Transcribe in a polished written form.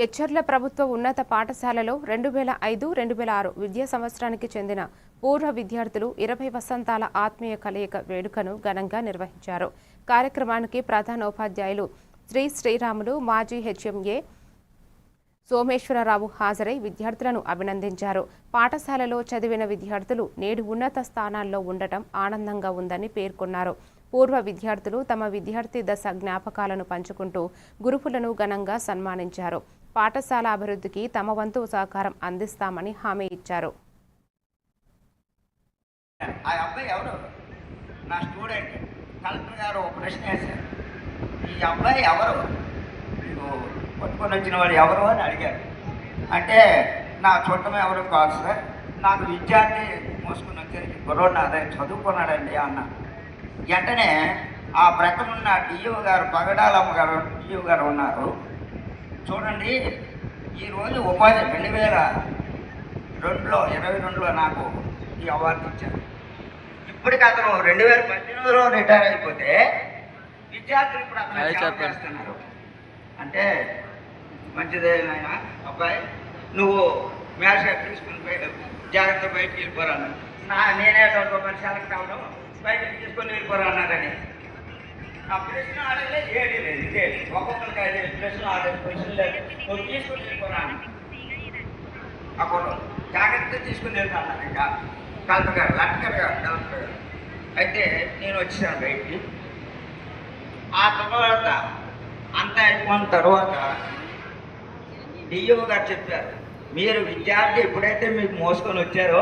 ఎచ్చర్ల ప్రభుత్వ ఉన్నత పాఠశాలలో 2005-2006 విద్యా సంవత్సరానికి చెందిన పూర్వ విద్యార్థులు 20 వసంతాల ఆత్మీయ కలయిక వేడుకను ఘనంగా నిర్వహించారు. కార్యక్రమానికి ప్రధానోపాధ్యాయులు శ్రీరాములు, మాజీ హెచ్ఎంఏ సోమేశ్వరరావు హాజరై విద్యార్థులను అభినందించారు. పాఠశాలలో చదివిన విద్యార్థులు నేడు ఉన్నత స్థానాల్లో ఉండటం ఆనందంగా ఉందని పేర్కొన్నారు. పూర్వ విద్యార్థులు తమ విద్యార్థి దశ జ్ఞాపకాలను పంచుకుంటూ గురువులను ఘనంగా సన్మానించారు. పాఠశాల అభివృద్ధికి తమ వంతు సహకారం అందిస్తామని హామీ ఇచ్చారు. ఆ అబ్బాయి ఎవరు? నా స్టూడెంట్. కలెక్టర్ గారు ఒక ప్రశ్న వేశారు, ఈ అబ్బాయి ఎవరు, మీకు పట్టుకొని వచ్చిన వాడు ఎవరు అని అడిగారు. అంటే నా చుట్టం ఎవరు కాదు సార్, నాకు విద్యార్థి మోసుకుని వచ్చేది కుర్రోడు అదే చదువుకున్నాడండి అన్న. వెంటనే ఆ ప్రక్కనున్న డిఓ గారు, పగడాలమ్మ గారు డిఓ గారు ఉన్నారు. చూడండి, ఈరోజు ఉపాధి 2022లో నాకు ఈ అవార్డు ఇచ్చారు. ఇప్పటికి అతను 2018లో రిటైర్ అయిపోతే విద్యార్థులు ఇప్పుడు అతను చేస్తున్నారు. అంటే మంచిదే నాయన అబ్బాయి, నువ్వు మ్యాథ్స్ తీసుకుని జాగ్రత్త బయటికి వెళ్ళిపోరాను. నేనే మరి సెలెక్ట్ అవ్వడం బయటకు తీసుకొని వెళ్ళిపోరా అన్నారని ఆ ప్రశ్న ఆడలే, ఏది లేదు, ఇదే ఒక్కొక్కరికి 5 ప్రశ్నలు 6 ప్రశ్నలు లేదు, నువ్వు తీసుకుని వెళ్ళిపోరాను. అప్పుడు జాగ్రత్త తీసుకుని వెళ్తాను ఇంకా కలెక్టర్ గారు, కలెక్టర్ గారు. అయితే నేను వచ్చాను బయటికి. ఆ తర్వాత అంతా అయిపోయిన తర్వాత డిఓ గారు చెప్పారు, మీరు విద్యార్థి ఎప్పుడైతే మీకు మోసుకొని వచ్చారో